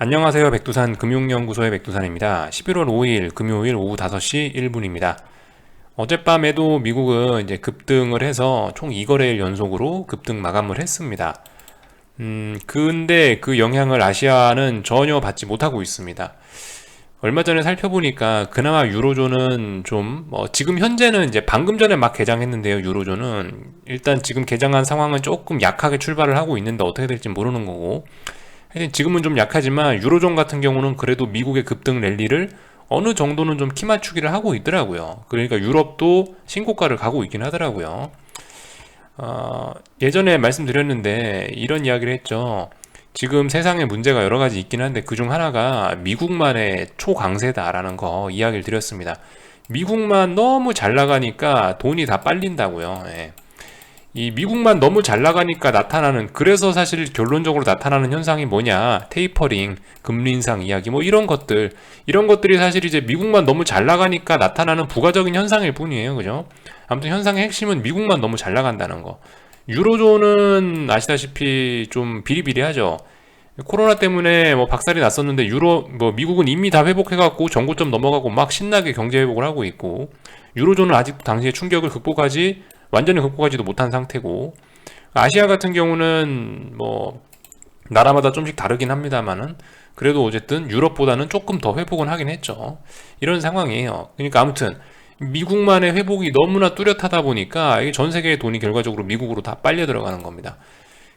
안녕하세요. 백두산 금융연구소의 백두산입니다. 11월 5일 금요일 오후 5시 1분입니다. 어젯밤에도 미국은 이제 급등을 해서 총 2거래일 연속으로 급등 마감을 했습니다. 근데 그 영향을 아시아는 전혀 받지 못하고 있습니다. 얼마 전에 살펴보니까 그나마 유로존은 좀 지금 현재는 이제 방금 전에 막 개장했는데요. 유로존은 일단 지금 개장한 상황은 조금 약하게 출발을 하고 있는데 어떻게 될지 모르는 거고, 하여튼 지금은 좀 약하지만 유로존 같은 경우는 그래도 미국의 급등 랠리를 어느 정도는 좀 키 맞추기를 하고 있더라고요. 그러니까 유럽도 신고가를 가고 있긴 하더라고요. 예전에 말씀드렸는데 이런 이야기를 했죠. 지금 세상에 문제가 여러 가지 있긴 한데 그중 하나가 미국만의 초강세다라는 거 이야기를 드렸습니다. 미국만 너무 잘 나가니까 돈이 다 빨린다고요. 예. 이 미국만 너무 잘 나가니까 나타나는, 그래서 사실 결론적으로 나타나는 현상이 뭐냐, 테이퍼링, 금리 인상 이야기, 뭐 이런 것들이 사실 이제 미국만 너무 잘 나가니까 나타나는 부가적인 현상일 뿐이에요. 그죠? 아무튼 현상의 핵심은 미국만 너무 잘 나간다는 거. 유로존은 아시다시피 좀 비리비리하죠. 코로나 때문에 뭐 박살이 났었는데 미국은 이미 다 회복해갖고 전고점 넘어가고 막 신나게 경제 회복을 하고 있고, 유로존은 아직도 당시의 충격을 완전히 극복하지도 못한 상태고, 아시아 같은 경우는 뭐 나라마다 좀씩 다르긴 합니다만은 그래도 어쨌든 유럽보다는 조금 더 회복은 하긴 했죠. 이런 상황이에요. 그러니까 아무튼 미국만의 회복이 너무나 뚜렷하다 보니까 이게 전 세계의 돈이 결과적으로 미국으로 다 빨려 들어가는 겁니다.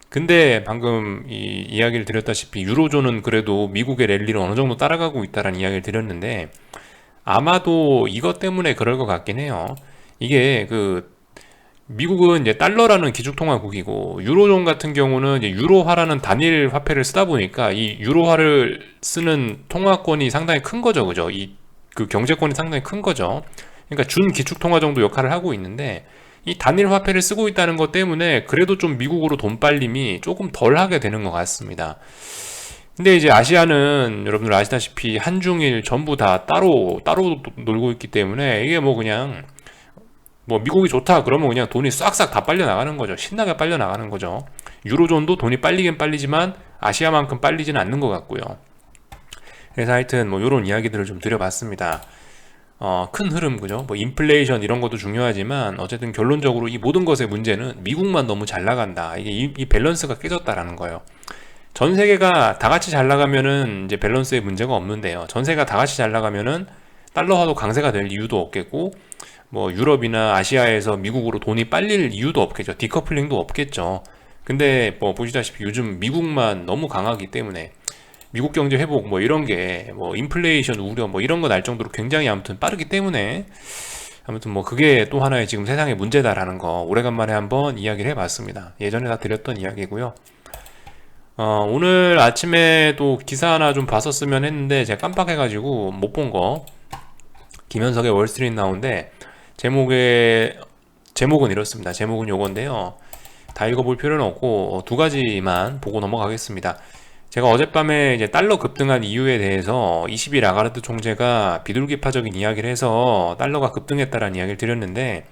근데 방금 이 이야기를 드렸다시피 유로존은 그래도 미국의 랠리를 어느 정도 따라가고 있다라는 이야기를 드렸는데, 아마도 이것 때문에 그럴 것 같긴 해요. 이게 미국은 이제 달러라는 기축통화국이고 유로존 같은 경우는 이제 유로화라는 단일 화폐를 쓰다 보니까 이 유로화를 쓰는 통화권이 상당히 큰 거죠, 그죠? 그 경제권이 상당히 큰 거죠. 그러니까 준 기축통화 정도 역할을 하고 있는데, 이 단일 화폐를 쓰고 있다는 것 때문에 그래도 좀 미국으로 돈 빨림이 조금 덜 하게 되는 것 같습니다. 근데 이제 아시아는 여러분들 아시다시피 한중일 전부 다 따로 따로 놀고 있기 때문에 이게 뭐 그냥 뭐 미국이 좋다 그러면 그냥 돈이 싹싹 다 빨려 나가는 거죠. 신나게 빨려 나가는 거죠. 유로존도 돈이 빨리긴 빨리지만 아시아만큼 빨리지는 않는 것 같고요. 그래서 하여튼 뭐 이런 이야기들을 좀 드려봤습니다. 큰 흐름, 그죠? 뭐 인플레이션 이런 것도 중요하지만 어쨌든 결론적으로 이 모든 것의 문제는 미국만 너무 잘 나간다. 이게 이 밸런스가 깨졌다라는 거예요. 전 세계가 다 같이 잘 나가면은 이제 밸런스에 문제가 없는데요. 전 세계가 다 같이 잘 나가면은 달러화도 강세가 될 이유도 없겠고, 뭐 유럽이나 아시아에서 미국으로 돈이 빨릴 이유도 없겠죠. 디커플링도 없겠죠. 근데 뭐 보시다시피 요즘 미국만 너무 강하기 때문에 미국 경제 회복 뭐 이런 게 뭐 인플레이션 우려 뭐 이런 거 날 정도로 굉장히 아무튼 빠르기 때문에, 아무튼 뭐 그게 또 하나의 지금 세상의 문제다라는 거 오래간만에 한번 이야기를 해봤습니다. 예전에 다 드렸던 이야기고요. 오늘 아침에 또 기사 하나 좀 봤었으면 했는데 제가 깜빡해가지고 못 본 거, 김현석의 월스트리트 나오는데 제목은 이렇습니다. 제목은 요건데요. 다 읽어볼 필요는 없고 두 가지만 보고 넘어가겠습니다. 제가 어젯밤에 이제 달러 급등한 이유에 대해서 22 라가르드 총재가 비둘기파적인 이야기를 해서 달러가 급등했다라는 이야기를 드렸는데,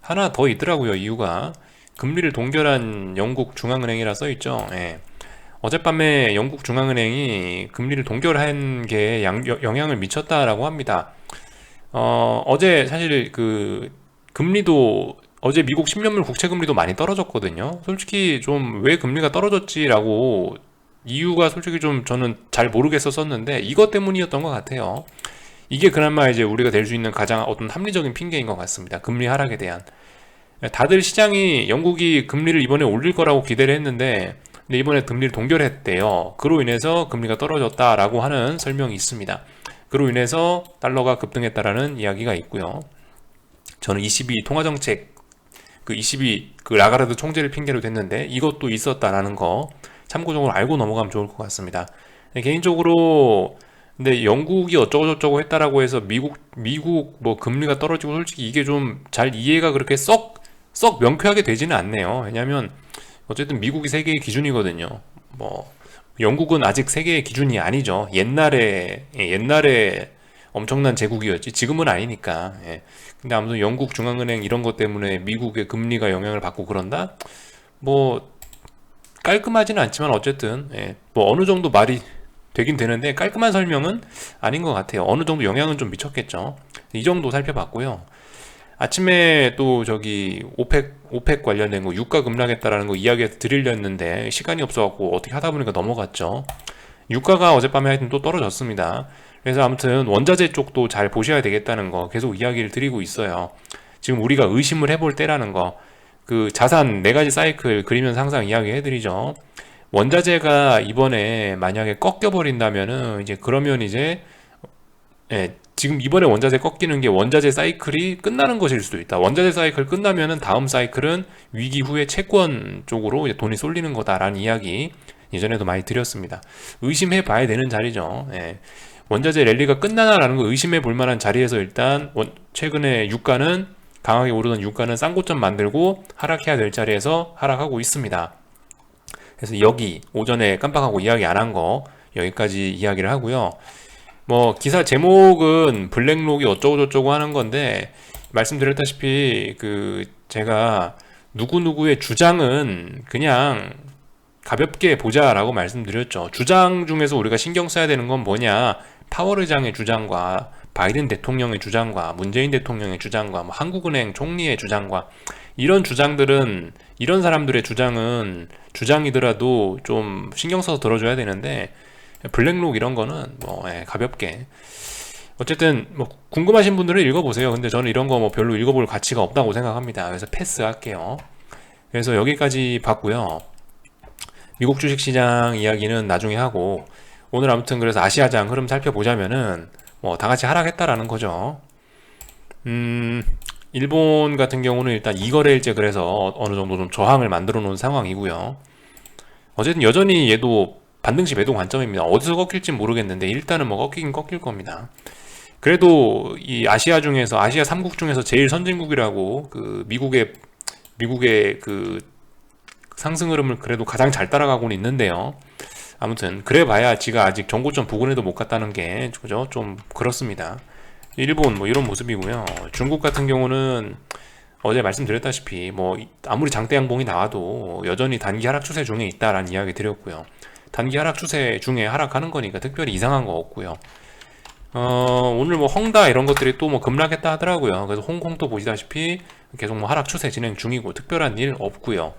하나 더 있더라고요. 이유가 금리를 동결한 영국 중앙은행이라 써있죠. 예. 어젯밤에 영국 중앙은행이 금리를 동결한 게 영향을 미쳤다라고 합니다. 어제 사실 금리도 어제 미국 10년물 국채 금리도 많이 떨어졌거든요. 솔직히 좀 왜 금리가 떨어졌지라고 이유가 솔직히 좀 저는 잘 모르겠었었는데 이것 때문이었던 것 같아요. 이게 그나마 이제 우리가 될 수 있는 가장 어떤 합리적인 핑계인 것 같습니다. 금리 하락에 대한. 다들 시장이 영국이 금리를 이번에 올릴 거라고 기대를 했는데, 근데 이번에 금리를 동결했대요. 그로 인해서 금리가 떨어졌다라고 하는 설명이 있습니다. 그로 인해서 달러가 급등했다라는 이야기가 있고요. 저는 22 통화정책, 22 라가르드 총재를 핑계로 댔는데 이것도 있었다라는 거 참고적으로 알고 넘어가면 좋을 것 같습니다. 개인적으로 근데 영국이 어쩌고저쩌고 했다라고 해서 미국 뭐 금리가 떨어지고, 솔직히 이게 좀 잘 이해가 그렇게 썩 명쾌하게 되지는 않네요. 왜냐하면 어쨌든 미국이 세계의 기준이거든요. 뭐 영국은 아직 세계의 기준이 아니죠. 옛날에 엄청난 제국이었지 지금은 아니니까. 예. 근데 아무튼 영국 중앙은행 이런 것 때문에 미국의 금리가 영향을 받고 그런다? 뭐 깔끔하지는 않지만 어쨌든 뭐 어느 정도 말이 되긴 되는데 깔끔한 설명은 아닌 것 같아요. 어느 정도 영향은 좀 미쳤겠죠. 이 정도 살펴봤고요. 아침에 또 저기 오펙 관련된 거 유가 급락했다라는 거 이야기 드리려 했는데 시간이 없어갖고 어떻게 하다 보니까 넘어갔죠. 유가가 어젯밤에 하여튼 또 떨어졌습니다. 그래서 아무튼 원자재 쪽도 잘 보셔야 되겠다는 거 계속 이야기를 드리고 있어요. 지금 우리가 의심을 해볼 때라는 거, 그 자산 네 가지 사이클 그리면서 항상 이야기 해드리죠. 원자재가 이번에 만약에 꺾여버린다면은 이제 그러면 이제 지금 이번에 원자재 꺾이는 게 원자재 사이클이 끝나는 것일 수도 있다. 원자재 사이클 끝나면은 다음 사이클은 위기 후에 채권 쪽으로 이제 돈이 쏠리는 거다라는 이야기 예전에도 많이 드렸습니다. 의심해 봐야 되는 자리죠. 원자재 랠리가 끝나나라는 거 의심해 볼 만한 자리에서 일단 최근에 유가는 강하게 오르던 유가는 쌍고점 만들고 하락해야 될 자리에서 하락하고 있습니다. 그래서 여기 오전에 깜빡하고 이야기 안 한 거 여기까지 이야기를 하고요. 뭐 기사 제목은 블랙록이 어쩌고저쩌고 하는 건데 말씀드렸다시피 그 제가 누구누구의 주장은 그냥 가볍게 보자라고 말씀드렸죠. 주장 중에서 우리가 신경 써야 되는 건 뭐냐? 파월의장의 주장과 바이든 대통령의 주장과 문재인 대통령의 주장과 뭐 한국은행 총리의 주장과 이런 주장들은 이런 사람들의 주장은 주장이더라도 좀 신경 써서 들어줘야 되는데 블랙록 이런 거는 뭐 가볍게 어쨌든 뭐 궁금하신 분들은 읽어보세요. 근데 저는 이런 거 뭐 별로 읽어볼 가치가 없다고 생각합니다. 그래서 패스할게요. 그래서 여기까지 봤고요. 미국 주식시장 이야기는 나중에 하고 오늘 아무튼 그래서 아시아장 흐름 살펴보자면은 뭐 다 같이 하락했다라는 거죠. 일본 같은 경우는 일단 2거래일째 그래서 어느 정도 좀 저항을 만들어 놓은 상황이고요. 어쨌든 여전히 얘도 반등시 매도 관점입니다. 어디서 꺾일지 모르겠는데 일단은 뭐 꺾이긴 꺾일 겁니다. 그래도 이 아시아 중에서 아시아 3국 중에서 제일 선진국이라고 그 미국의 그 상승 흐름을 그래도 가장 잘 따라가고는 있는데요. 아무튼 그래봐야 지가 아직 정고점 부근에도 못 갔다는 게 그죠? 좀 그렇습니다. 일본 뭐 이런 모습이고요. 중국 같은 경우는 어제 말씀드렸다시피 뭐 아무리 장대 양봉이 나와도 여전히 단기 하락 추세 중에 있다라는 이야기 드렸고요. 단기 하락 추세 중에 하락하는 거니까 특별히 이상한 거 없고요. 오늘 뭐 헝다 이런 것들이 또 뭐 급락했다 하더라고요. 그래서 홍콩도 보시다시피 계속 뭐 하락 추세 진행 중이고 특별한 일 없고요.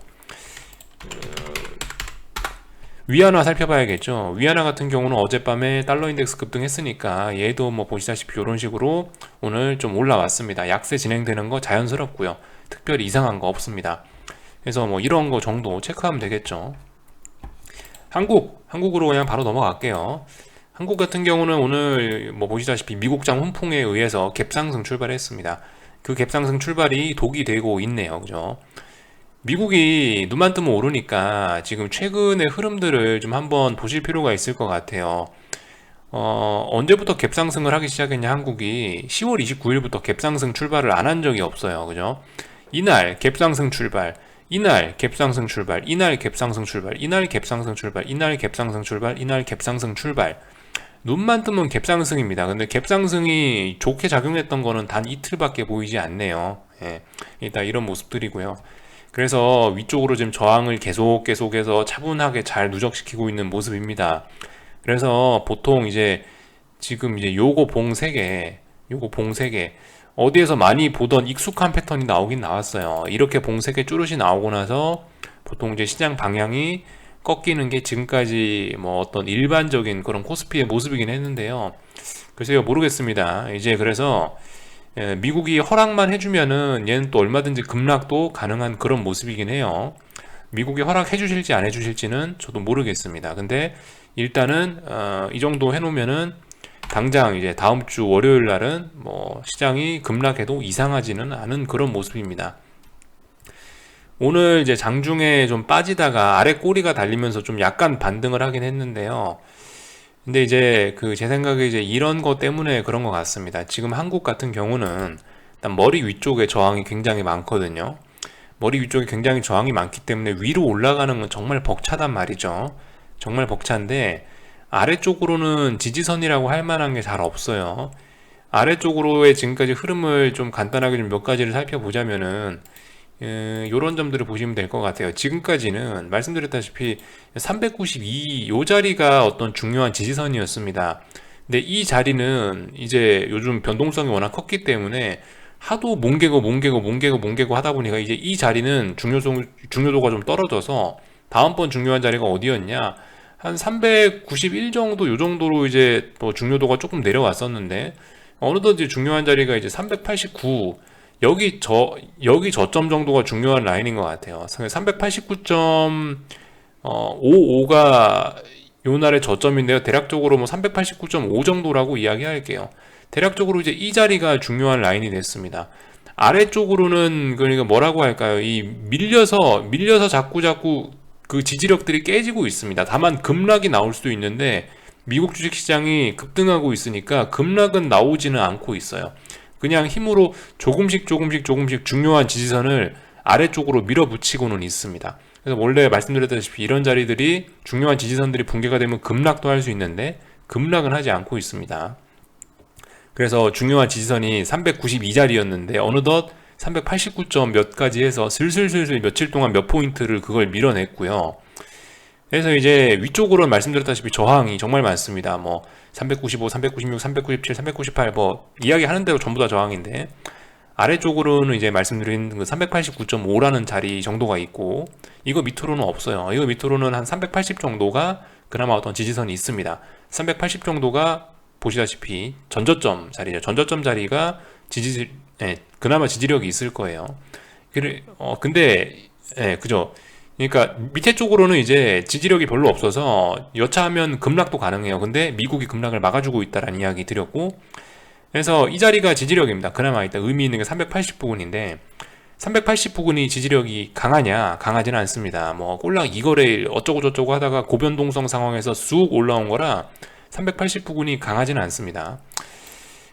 위안화 살펴봐야겠죠. 위안화 같은 경우는 어젯밤에 달러 인덱스 급등했으니까 얘도 뭐 보시다시피 이런 식으로 오늘 좀 올라왔습니다. 약세 진행되는 거 자연스럽고요. 특별히 이상한 거 없습니다. 그래서 뭐 이런 거 정도 체크하면 되겠죠. 한국으로 그냥 바로 넘어갈게요. 한국 같은 경우는 오늘 뭐 보시다시피 미국장 훈풍에 의해서 갭상승 출발했습니다. 그 갭상승 출발이 독이 되고 있네요. 그죠? 미국이 눈만 뜨면 오르니까 지금 최근의 흐름들을 좀 한번 보실 필요가 있을 것 같아요. 언제부터 갭상승을 하기 시작했냐, 한국이 10월 29일부터 갭상승 출발을 안 한 적이 없어요. 그죠? 이날 갭상승 출발, 이날 갭상승 출발, 이날 갭상승 출발, 이날 갭상승 출발, 이날 갭상승 출발, 이날 갭상승 출발. 눈만 뜨면 갭상승입니다. 근데 갭상승이 좋게 작용했던 거는 단 이틀밖에 보이지 않네요. 일단 이런 모습들이고요. 그래서 위쪽으로 지금 저항을 계속해서 차분하게 잘 누적시키고 있는 모습입니다. 그래서 보통 이제 지금 이제 요거 봉 3개 어디에서 많이 보던 익숙한 패턴이 나오긴 나왔어요. 이렇게 봉 3개 쭈르시 나오고 나서 보통 이제 시장 방향이 꺾이는 게 지금까지 뭐 어떤 일반적인 그런 코스피의 모습이긴 했는데요. 글쎄요, 모르겠습니다. 이제 그래서 미국이 허락만 해주면은 얘는 또 얼마든지 급락도 가능한 그런 모습이긴 해요. 미국이 허락해 주실지 안 해주실지는 저도 모르겠습니다. 근데 일단은 이 정도 해놓으면은 당장 이제 다음 주 월요일 날은 뭐 시장이 급락해도 이상하지는 않은 그런 모습입니다. 오늘 이제 장중에 좀 빠지다가 아래 꼬리가 달리면서 좀 약간 반등을 하긴 했는데요. 근데 이제 그 제 생각에 이제 이런 것 때문에 그런 것 같습니다. 지금 한국 같은 경우는 일단 머리 위쪽에 저항이 굉장히 많거든요. 머리 위쪽에 굉장히 저항이 많기 때문에 위로 올라가는 건 정말 벅차단 말이죠. 정말 벅찬데 아래쪽으로는 지지선이라고 할 만한 게 잘 없어요. 아래쪽으로의 지금까지 흐름을 좀 간단하게 좀 몇 가지를 살펴보자면은 요런 점들을 보시면 될 것 같아요. 지금까지는 말씀드렸다시피 392 요 자리가 어떤 중요한 지지선이었습니다. 근데 이 자리는 이제 요즘 변동성이 워낙 컸기 때문에 하도 뭉개고 하다 보니까 이제 이 자리는 중요도가 좀 떨어져서 다음번 중요한 자리가 어디였냐? 한 391 정도 요 정도로 이제 뭐 중요도가 조금 내려왔었는데 어느덧 이제 중요한 자리가 이제 389 여기 저점 정도가 중요한 라인인 것 같아요. 389.55가 요 날의 저점인데요. 대략적으로 뭐 389.5 정도라고 이야기할게요. 대략적으로 이제 이 자리가 중요한 라인이 됐습니다. 아래쪽으로는 그러니까 뭐라고 할까요? 이 밀려서 자꾸 그 지지력들이 깨지고 있습니다. 다만 급락이 나올 수도 있는데 미국 주식시장이 급등하고 있으니까 급락은 나오지는 않고 있어요. 그냥 힘으로 조금씩 중요한 지지선을 아래쪽으로 밀어붙이고는 있습니다. 그래서 원래 말씀드렸다시피 이런 자리들이 중요한 지지선들이 붕괴가 되면 급락도 할 수 있는데 급락은 하지 않고 있습니다. 그래서 중요한 지지선이 392자리였는데 어느덧 389점 몇 가지 해서 슬슬 며칠 동안 몇 포인트를 그걸 밀어냈고요. 그래서 이제 위쪽으로는 말씀드렸다시피 저항이 정말 많습니다. 뭐 395, 396, 397, 398 뭐 이야기하는 대로 전부 다 저항인데 아래쪽으로는 이제 말씀드린 그 389.5라는 자리 정도가 있고 이거 밑으로는 없어요. 이거 밑으로는 한 380 정도가 그나마 어떤 지지선이 있습니다. 380 정도가 보시다시피 전저점 자리죠. 전저점 자리가 그나마 지지력이 있을 거예요. 근데 그죠. 그러니까 밑에 쪽으로는 이제 지지력이 별로 없어서 여차하면 급락도 가능해요. 근데 미국이 급락을 막아주고 있다라는 이야기 드렸고, 그래서 이 자리가 지지력입니다. 그나마 일단 의미 있는 게 380 부근인데 380 부근이 지지력이 강하냐? 강하지는 않습니다. 뭐 꼴랑 이거래일 어쩌고 저쩌고 하다가 고변동성 상황에서 쑥 올라온 거라 380 부근이 강하지는 않습니다.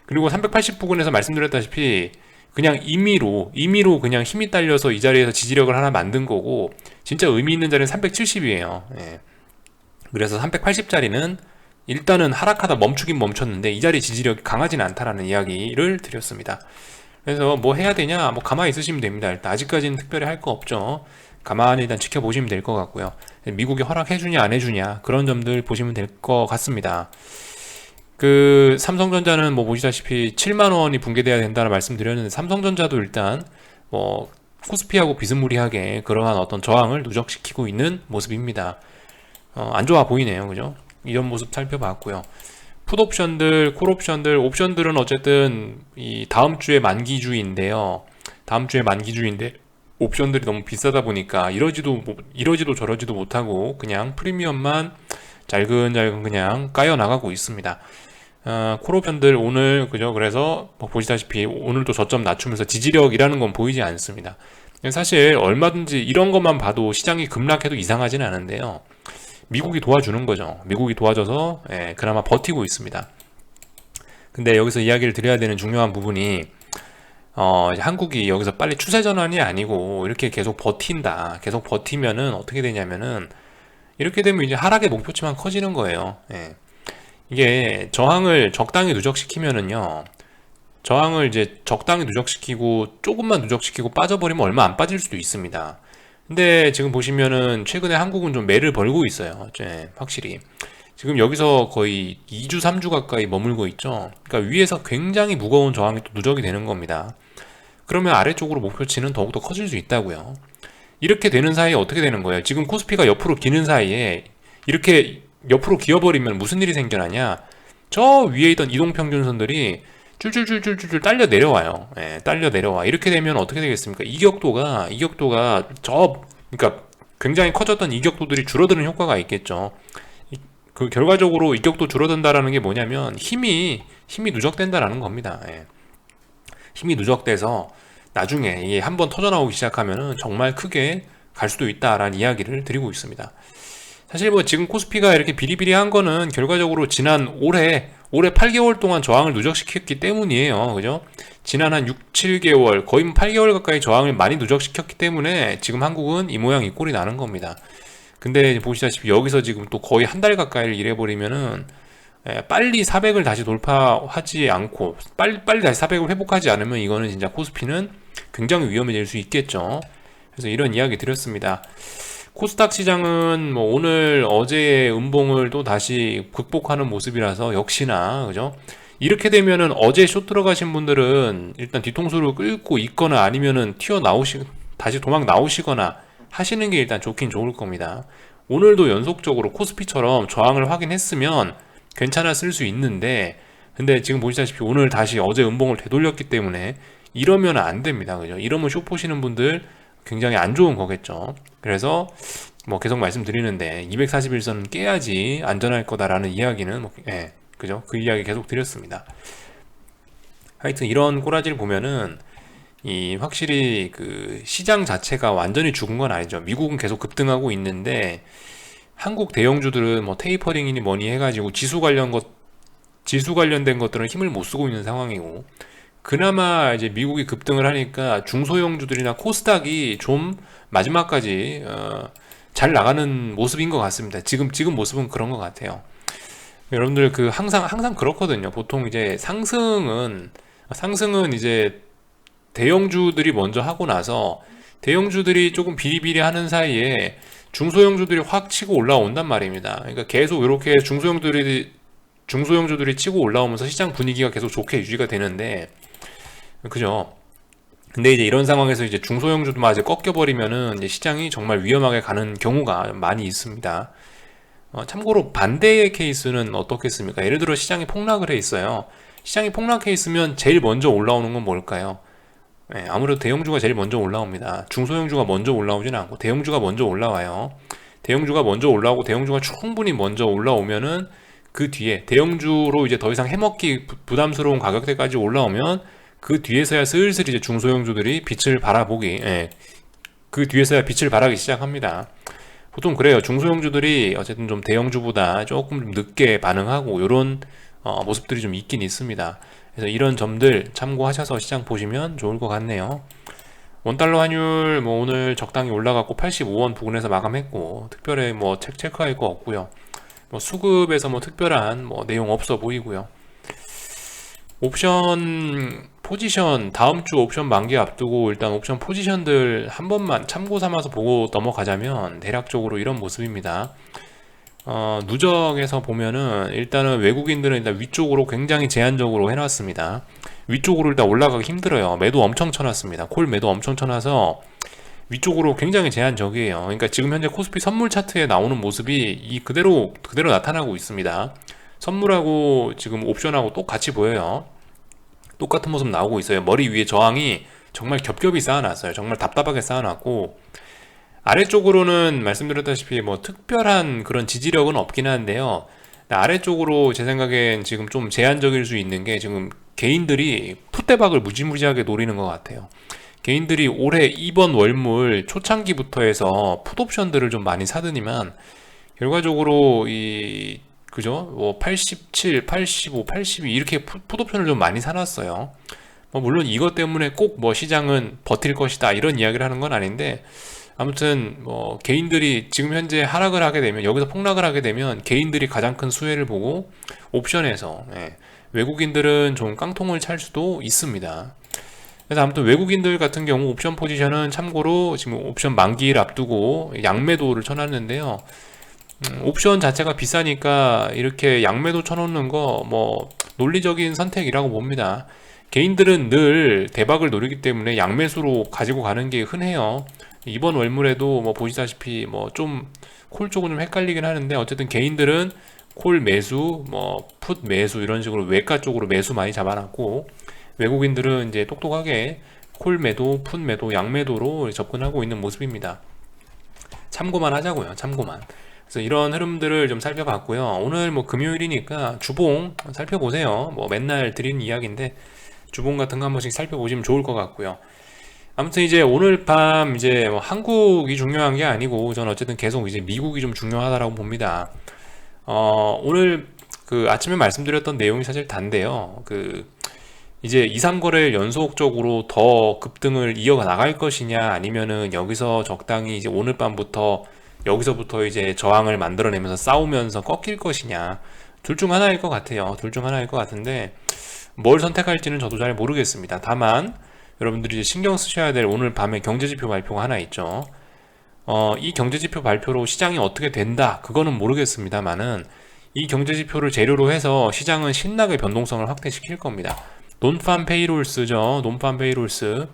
그리고 380 부근에서 말씀드렸다시피 그냥 임의로 그냥 힘이 딸려서 이 자리에서 지지력을 하나 만든 거고 진짜 의미 있는 자리는 370이에요. 예. 그래서 380자리는 일단은 하락하다 멈추긴 멈췄는데 이 자리 지지력이 강하진 않다라는 이야기를 드렸습니다. 그래서 뭐 해야 되냐? 뭐 가만히 있으시면 됩니다. 일단 아직까지는 특별히 할 거 없죠. 가만히 일단 지켜보시면 될 것 같고요. 미국이 허락해주냐 안 해주냐 그런 점들 보시면 될 것 같습니다. 그 삼성전자는 뭐 보시다시피 7만 원이 붕괴돼야 된다는 말씀드렸는데 삼성전자도 일단 뭐 코스피하고 비스무리하게 그러한 어떤 저항을 누적시키고 있는 모습입니다. 안 좋아 보이네요, 그죠? 이런 모습 살펴봤고요. 풋옵션들, 콜옵션들, 옵션들은 어쨌든 이 다음 주에 만기주인데요. 다음 주에 만기주인데 옵션들이 너무 비싸다 보니까 이러지도 저러지도 못하고 그냥 프리미엄만 잘근잘근 그냥 까여 나가고 있습니다. 콜옵션들 오늘 그죠? 그래서 뭐 보시다시피 오늘도 저점 낮추면서 지지력이라는 건 보이지 않습니다. 사실 얼마든지 이런 것만 봐도 시장이 급락해도 이상하지는 않은데요. 미국이 도와주는 거죠. 미국이 도와줘서 그나마 버티고 있습니다. 근데 여기서 이야기를 드려야 되는 중요한 부분이 이제 한국이 여기서 빨리 추세 전환이 아니고 이렇게 계속 버틴다. 계속 버티면은 어떻게 되냐면은 이렇게 되면 이제 하락의 목표치만 커지는 거예요. 이게 저항을 적당히 누적시키면은요. 저항을 이제 적당히 누적시키고 조금만 누적시키고 빠져버리면 얼마 안 빠질 수도 있습니다. 근데 지금 보시면은 최근에 한국은 좀 매를 벌고 있어요. 확실히. 지금 여기서 거의 2주, 3주 가까이 머물고 있죠. 그러니까 위에서 굉장히 무거운 저항이 또 누적이 되는 겁니다. 그러면 아래쪽으로 목표치는 더욱더 커질 수 있다고요. 이렇게 되는 사이에 어떻게 되는 거예요? 지금 코스피가 옆으로 기는 사이에 이렇게 옆으로 기어버리면 무슨 일이 생겨나냐? 저 위에 있던 이동평균선들이 줄줄줄줄줄 딸려 내려와요. 딸려 내려와. 이렇게 되면 어떻게 되겠습니까? 이격도가 그러니까 굉장히 커졌던 이격도들이 줄어드는 효과가 있겠죠. 그 결과적으로 이격도 줄어든다라는 게 뭐냐면 힘이 누적된다라는 겁니다. 힘이 누적돼서 나중에 이게 한번 터져나오기 시작하면은 정말 크게 갈 수도 있다라는 이야기를 드리고 있습니다. 사실 뭐 지금 코스피가 이렇게 비리비리한 거는 결과적으로 지난 올해 8개월 동안 저항을 누적시켰기 때문이에요. 그죠? 지난 한 6, 7개월, 거의 8개월 가까이 저항을 많이 누적시켰기 때문에 지금 한국은 이 모양 이 꼴이 나는 겁니다. 근데 보시다시피 여기서 지금 또 거의 한 달 가까이를 일해버리면은 빨리 400을 다시 돌파하지 않고 빨리 다시 400을 회복하지 않으면 이거는 진짜 코스피는 굉장히 위험해질 수 있겠죠. 그래서 이런 이야기 드렸습니다. 코스닥 시장은 뭐 오늘 어제의 음봉을 또 다시 극복하는 모습이라서 역시나 그죠? 이렇게 되면은 어제 숏 들어가신 분들은 일단 뒤통수를 끌고 있거나 아니면은 다시 도망 나오시거나 하시는 게 일단 좋긴 좋을 겁니다. 오늘도 연속적으로 코스피처럼 저항을 확인했으면 괜찮았을 수 있는데, 근데 지금 보시다시피 오늘 다시 어제 음봉을 되돌렸기 때문에 이러면 안 됩니다. 그죠? 이러면 숏 보시는 분들 굉장히 안 좋은 거겠죠. 그래서 뭐 계속 말씀드리는데 241선은 깨야지 안전할 거다라는 이야기는 그죠? 그 이야기 계속 드렸습니다. 하여튼 이런 꼬라지를 보면은 이 확실히 그 시장 자체가 완전히 죽은 건 아니죠. 미국은 계속 급등하고 있는데 한국 대형주들은 뭐 테이퍼링이니 뭐니 해가지고 지수 관련된 것들은 힘을 못 쓰고 있는 상황이고, 그나마 이제 미국이 급등을 하니까 중소형주들이나 코스닥이 좀 마지막까지 잘 나가는 모습인 것 같습니다. 지금 모습은 그런 것 같아요. 여러분들 그 항상 그렇거든요. 보통 이제 상승은 이제 대형주들이 먼저 하고 나서 대형주들이 조금 비리비리하는 사이에 중소형주들이 확 치고 올라온단 말입니다. 그러니까 계속 이렇게 중소형주들이 치고 올라오면서 시장 분위기가 계속 좋게 유지가 되는데, 그죠? 근데 이제 이런 상황에서 이제 중소형주도 이제 꺾여버리면은 이제 시장이 정말 위험하게 가는 경우가 많이 있습니다. 참고로 반대의 케이스는 어떻겠습니까? 예를 들어 시장이 폭락을 해 있어요. 시장이 폭락해 있으면 제일 먼저 올라오는 건 뭘까요? 아무래도 대형주가 제일 먼저 올라옵니다. 중소형주가 먼저 올라오지는 않고 대형주가 먼저 올라와요. 대형주가 먼저 올라오고 대형주가 충분히 먼저 올라오면은 그 뒤에 대형주로 이제 더 이상 해먹기 부담스러운 가격대까지 올라오면 그 뒤에서야 슬슬 이제 중소형주들이 그 뒤에서야 빛을 발하기 시작합니다. 보통 그래요. 중소형주들이 어쨌든 좀 대형주보다 조금 좀 늦게 반응하고 이런 모습들이 좀 있긴 있습니다. 그래서 이런 점들 참고하셔서 시장 보시면 좋을 것 같네요. 원달러 환율 뭐 오늘 적당히 올라갔고 85원 부근에서 마감했고, 특별히 뭐 체크할 거 없고요. 뭐 수급에서 뭐 특별한 뭐 내용 없어 보이고요. 옵션 포지션, 다음 주 옵션 만기 앞두고 일단 옵션 포지션들 한 번만 참고 삼아서 보고 넘어가자면 대략적으로 이런 모습입니다. 누적에서 보면은 일단은 외국인들은 일단 위쪽으로 굉장히 제한적으로 해놨습니다. 위쪽으로 일단 올라가기 힘들어요. 매도 엄청 쳐놨습니다. 콜 매도 엄청 쳐놔서 위쪽으로 굉장히 제한적이에요. 그러니까 지금 현재 코스피 선물 차트에 나오는 모습이 그대로 나타나고 있습니다. 선물하고 지금 옵션하고 똑같이 보여요. 똑같은 모습 나오고 있어요. 머리 위에 저항이 정말 겹겹이 쌓아놨어요. 정말 답답하게 쌓아놨고, 아래쪽으로는 말씀드렸다시피 뭐 특별한 그런 지지력은 없긴 한데요. 아래쪽으로 제 생각엔 지금 좀 제한적일 수 있는 게, 지금 개인들이 풋대박을 무지무지하게 노리는 것 같아요. 개인들이 올해 이번 월물 초창기부터 해서 풋옵션들을 좀 많이 사더니만 결과적으로 그죠? 뭐 87, 85, 82 이렇게 풋옵션을 좀 많이 사놨어요. 뭐 물론 이것 때문에 꼭 뭐 시장은 버틸 것이다 이런 이야기를 하는 건 아닌데, 아무튼 뭐 개인들이 지금 현재 하락을 하게 되면, 여기서 폭락을 하게 되면 개인들이 가장 큰 수혜를 보고 옵션에서 외국인들은 좀 깡통을 찰 수도 있습니다. 그래서 아무튼 외국인들 같은 경우 옵션 포지션은 참고로 지금 옵션 만기를 앞두고 양매도를 쳐놨는데요. 옵션 자체가 비싸니까 이렇게 양매도 쳐놓는 거 뭐 논리적인 선택이라고 봅니다. 개인들은 늘 대박을 노리기 때문에 양매수로 가지고 가는 게 흔해요. 이번 월물에도 뭐 보시다시피 뭐 좀 콜 쪽은 좀 헷갈리긴 하는데, 어쨌든 개인들은 콜 매수, 뭐 풋 매수 이런 식으로 외가 쪽으로 매수 많이 잡아놨고, 외국인들은 이제 똑똑하게 콜 매도, 풋 매도, 양 매도로 접근하고 있는 모습입니다. 참고만 하자고요. 참고만. 그래서 이런 흐름들을 좀 살펴봤고요. 오늘 뭐 금요일이니까 주봉 살펴보세요. 뭐 맨날 드리는 이야기인데 주봉 같은 거 한 번씩 살펴보시면 좋을 것 같고요. 아무튼 이제 오늘 밤 이제 뭐 한국이 중요한 게 아니고, 저는 어쨌든 계속 이제 미국이 좀 중요하다라고 봅니다. 오늘 그 아침에 말씀드렸던 내용이 사실 단데요. 이제 2, 3거래일 연속적으로 더 급등을 이어가 나갈 것이냐, 아니면은 여기서 적당히 이제 오늘 밤부터 여기서부터 이제 저항을 만들어내면서 싸우면서 꺾일 것이냐, 둘 중 하나일 것 같아요. 둘 중 하나일 것 같은데 뭘 선택할지는 저도 잘 모르겠습니다. 다만 여러분들이 이제 신경 쓰셔야 될 오늘 밤에 경제지표 발표가 하나 있죠. 이 경제지표 발표로 시장이 어떻게 된다, 그거는 모르겠습니다만은 이 경제지표를 재료로 해서 시장은 신나게 변동성을 확대시킬 겁니다. 논팜 페이롤스죠. 논팜 페이롤스.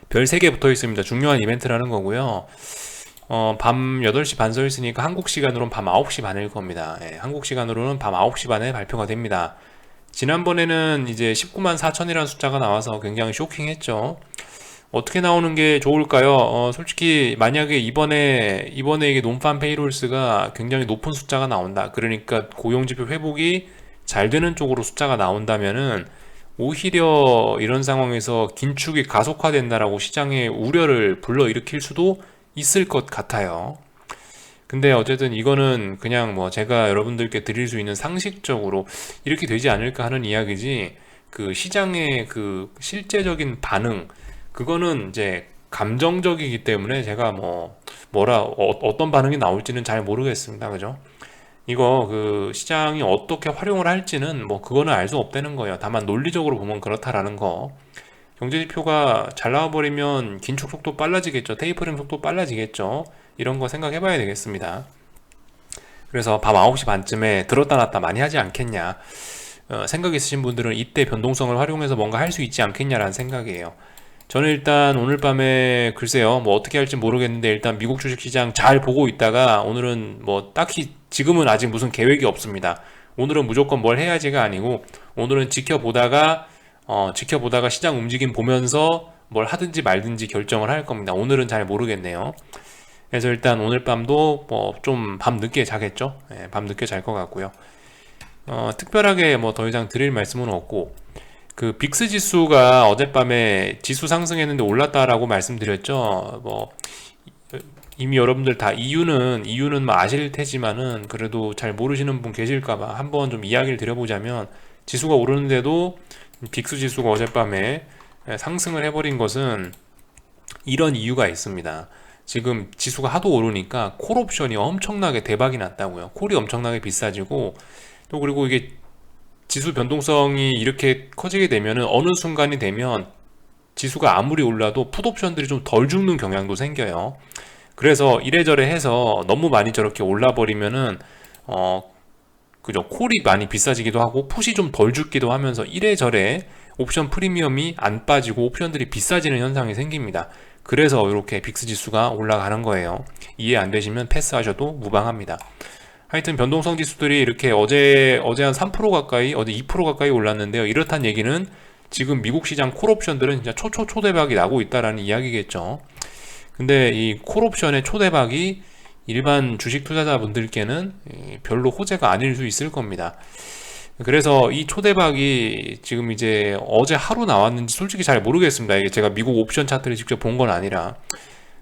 별 3개 붙어 있습니다. 중요한 이벤트라는 거고요. 밤 8시 반 써 있으니까 한국 시간으로는 밤 9시 반일 겁니다. 예, 한국 시간으로는 밤 9시 반에 발표가 됩니다. 지난번에는 이제 19만 4천이라는 숫자가 나와서 굉장히 쇼킹했죠. 어떻게 나오는 게 좋을까요? 솔직히 만약에 이번에 이게 논팜 페이롤스가 굉장히 높은 숫자가 나온다. 그러니까 고용지표 회복이 잘 되는 쪽으로 숫자가 나온다면은 오히려 이런 상황에서 긴축이 가속화된다라고 시장의 우려를 불러일으킬 수도 있을 것 같아요. 근데 어쨌든 이거는 그냥 뭐 제가 여러분들께 드릴 수 있는 상식적으로 이렇게 되지 않을까 하는 이야기지, 그 시장의 그 실제적인 반응, 그거는 이제 감정적이기 때문에 제가 어떤 반응이 나올지는 잘 모르겠습니다. 그죠? 이거 그 시장이 어떻게 활용을 할지는 뭐 그거는 알 수 없다는 거예요. 다만 논리적으로 보면 그렇다라는 거. 경제지표가 잘 나와버리면 긴축 속도 빨라지겠죠. 테이퍼링 속도 빨라지겠죠. 이런 거 생각해 봐야 되겠습니다. 그래서 밤 9시 반쯤에 들었다 놨다 많이 하지 않겠냐. 생각 있으신 분들은 이때 변동성을 활용해서 뭔가 할 수 있지 않겠냐라는 생각이에요. 저는 일단 오늘 밤에 글쎄요, 뭐 어떻게 할지 모르겠는데 일단 미국 주식시장 잘 보고 있다가 오늘은 뭐 딱히 지금은 아직 무슨 계획이 없습니다. 오늘은 무조건 뭘 해야지가 아니고 오늘은 지켜보다가 시장 움직임 보면서 뭘 하든지 말든지 결정을 할 겁니다. 오늘은 잘 모르겠네요. 그래서 일단 오늘 밤도 뭐 좀 밤 늦게 자겠죠. 예, 밤 늦게 잘 것 같고요. 특별하게 뭐 더 이상 드릴 말씀은 없고, 그 빅스 지수가 어젯밤에 지수 상승했는데 올랐다라고 말씀드렸죠. 뭐 이미 여러분들 다 이유는 뭐 아실 테지만은 그래도 잘 모르시는 분 계실까봐 한번 좀 이야기를 드려보자면, 지수가 오르는데도 빅스 지수가 어젯밤에 상승을 해버린 것은 이런 이유가 있습니다. 지금 지수가 하도 오르니까 콜 옵션이 엄청나게 대박이 났다고요. 콜이 엄청나게 비싸지고, 또 그리고 이게 지수 변동성이 이렇게 커지게 되면은 어느 순간이 되면 지수가 아무리 올라도 풋 옵션들이 좀 덜 죽는 경향도 생겨요. 그래서 이래저래 해서 너무 많이 저렇게 올라버리면은 그죠, 콜이 많이 비싸지기도 하고 풋이 좀 덜 죽기도 하면서 이래저래 옵션 프리미엄이 안 빠지고 옵션들이 비싸지는 현상이 생깁니다. 그래서 이렇게 빅스 지수가 올라가는 거예요. 이해 안 되시면 패스하셔도 무방합니다. 하여튼 변동성 지수들이 이렇게 어제 한 3% 가까이, 어제 2% 가까이 올랐는데요. 이렇단 얘기는 지금 미국 시장 콜 옵션들은 진짜 초대박이 나고 있다라는 이야기겠죠. 근데 이 콜 옵션의 초대박이 일반 주식 투자자분들께는 별로 호재가 아닐 수 있을 겁니다. 그래서 이 초대박이 지금 이제 어제 하루 나왔는지 솔직히 잘 모르겠습니다. 이게 제가 미국 옵션 차트를 직접 본 건 아니라.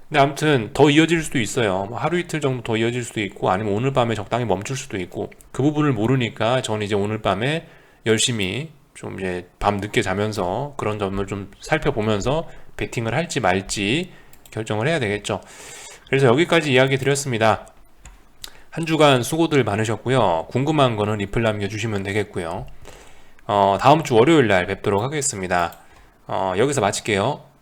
근데 아무튼 더 이어질 수도 있어요. 뭐 하루 이틀 정도 더 이어질 수도 있고, 아니면 오늘 밤에 적당히 멈출 수도 있고, 그 부분을 모르니까 저는 이제 오늘 밤에 열심히 좀 이제 밤 늦게 자면서 그런 점을 좀 살펴보면서 베팅을 할지 말지 결정을 해야 되겠죠. 그래서 여기까지 이야기 드렸습니다. 한 주간 수고들 많으셨고요. 궁금한 거는 리플 남겨주시면 되겠고요. 다음 주 월요일 날 뵙도록 하겠습니다. 여기서 마칠게요.